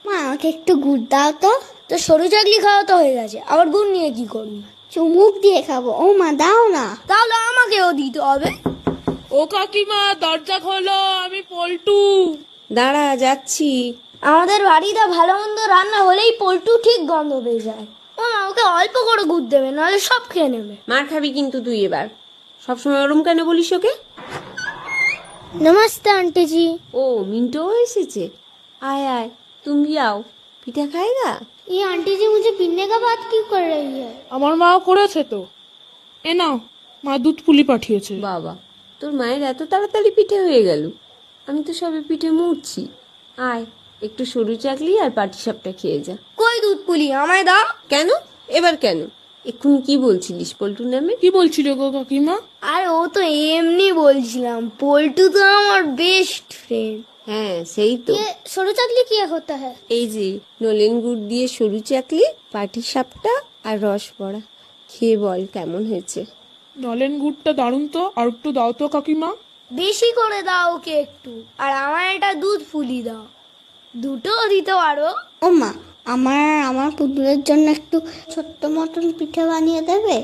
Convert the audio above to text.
মা আমাকে একটু গুড় দাও তো। তো সরু চাকলি খাওয়া তো হয়ে গেছে, আবার গুড় নিয়ে কি করবি? চুমুক দিয়ে খাবো। ও মা দাও না। তাহলে আমাকেও দিতে হবে। ও কাকিমা, দরজা খোলো, আমি পল্টু। দাঁড়া, যাচ্ছি। আমাদের বাড়িতে ভালো মন্দ রান্না হলেই পল্টু ঠিক গন্ধ পেয়ে যায়। ও মা, ওকে অল্প করে গুড় দেবে, নাহলে সব খেয়ে নেবে। মার খাবি কিন্তু তুই এবার। সবসময় ওরম কেন বলিস ওকে? নমস্তে आंटी जी। ও মিন্টু এসেছে। आय आय, तुम भी आओ। পিঠা খাएगा? ये आंटी जी मुझे पीने का बात क्यों कर रही है? আমার মাও করেছে তো। এ নাও, মা দুধ পুলি পাঠিয়েছে। বাবা, তোর মায়ের এত তাড়াতাড়ি পিঠে হয়ে গেল। আমি তো সবে পিঠে মুড়ছি। আয়, একটু সরু চাকলি আর পাটিসাপটা খেয়ে যা। কই দুধ পুলি আমায় দাও। কেন? এবার কেন? এক্ষুনি কি বলছিলিস পল্টুর নামে? কি বলছিল গো কাকিমা? আর ও তো এমনি বলছিলাম, পল্টু তো আমার বেস্ট ফ্রেন্ড। হ্যাঁ, সেই তো। ये सरू चाकली क्या होता है? এই যে নলেন গুড় দিয়ে সরু চাকলি, পাটিসাপটা আর রস বড়া। খেয়ে বল কেমন হয়েছে। নলেন গুড়টা দারুণ তো, আর একটু দাও তো কাকিমা। বেশি করে দাও ওকে একটু, আর আমার একটা দুধ পুলি দাও। দুটো দিতে পারো। ও মা, আমার পুতুলের জন্য একটু ছোট্ট মতন পিঠে বানিয়ে দেবে?